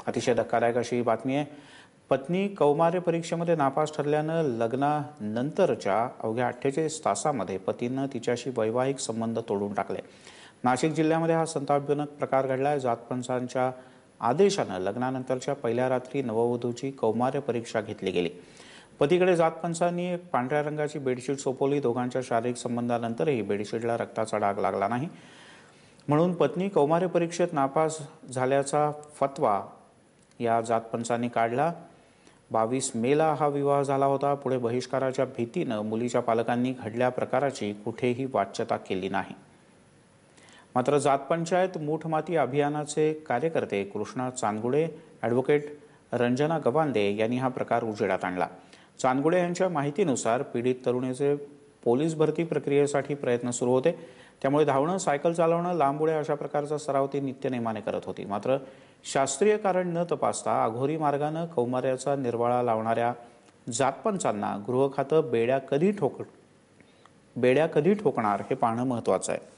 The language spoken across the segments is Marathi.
अतिशय धक्कादायक अशी ही बातमी आहे। पत्नी कौमार्य परीक्षेमध्ये नापास ठरल्यानं लग्नानंतरच्या अवघ्या 48 तासामध्ये पतीनं तिच्याशी वैवाहिक संबंध तोडून टाकले। नाशिक जिल्ह्यामध्ये हा संतापजनक प्रकार घडलाय। जातपंचांच्या आदेशानं लग्नानंतरच्या पहिल्या रात्री नववधूची कौमार्य परीक्षा घेतली गेली। पतीकडे जातपंचांनी एक पांढऱ्या रंगाची बेडशीट सोपवली। दोघांच्या शारीरिक संबंधानंतरही बेडशीटला रक्ताचा डाग लागला नाही, म्हणून पत्नी कौमार्य परीक्षेत नापास झाल्याचा फतवा या जातपंचांनी काढला। 22 मेला हा विवाह झाला होता। पुढे बहिष्काराच्या भीतीनं मुलीच्या पालकांनी घडल्या प्रकाराची कुठेही वाच्यता केली नाही। मात्र जातपंचायत मूठमाती अभियानाचे कार्यकर्ते कृष्णा चांदगुडे, ॲडव्होकेट रंजना गबांदे यांनी हा प्रकार उजेडात आणला। चांदगुडे यांच्या माहितीनुसार पीडित तरुणीचे पोलीस भरती प्रक्रियेसाठी प्रयत्न सुरू होते, त्यामुळे धावणं, सायकल चालवणं, लांब उड्या अशा प्रकारचा सराव ती नित्यनेमाने करत होती। मात्र शास्त्रीय कारण न तपासता अघोरी मार्गानं कौमार्याचा निर्वाळा लावणाऱ्या जातपंचांना गृह खातं बेड्या कधी ठोकणार हे पाहणं महत्त्वाचं आहे।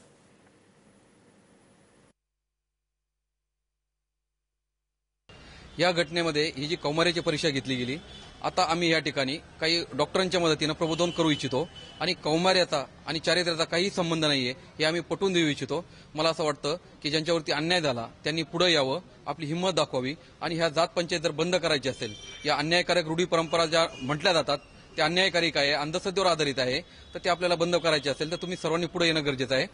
या घटनेमध्ये ही जी कौमार्याची परीक्षा घेतली गेली, आता आम्ही या ठिकाणी काही डॉक्टरांच्या मदतीने प्रबोधन करू इच्छितो आणि कौमार्याचा आणि चारित्र्याचा काही संबंध नाहीये हे आम्ही पटवून देऊ इच्छितो। मला असं वाटतं की ज्यांच्यावरती अन्याय झाला त्यांनी पुढे यावं, आपली हिंमत दाखवावी आणि ह्या जात पंचायत जर बंद करायची असेल, या अन्यायकारक रूढी परंपरा ज्या म्हटल्या जातात त्या अन्यायकारक आहे, अंधश्रद्धेवर आधारित आहे, तर ते आपल्याला बंद करायचे असेल तर तुम्ही सर्वांनी पुढे येणं गरजेचं आहे।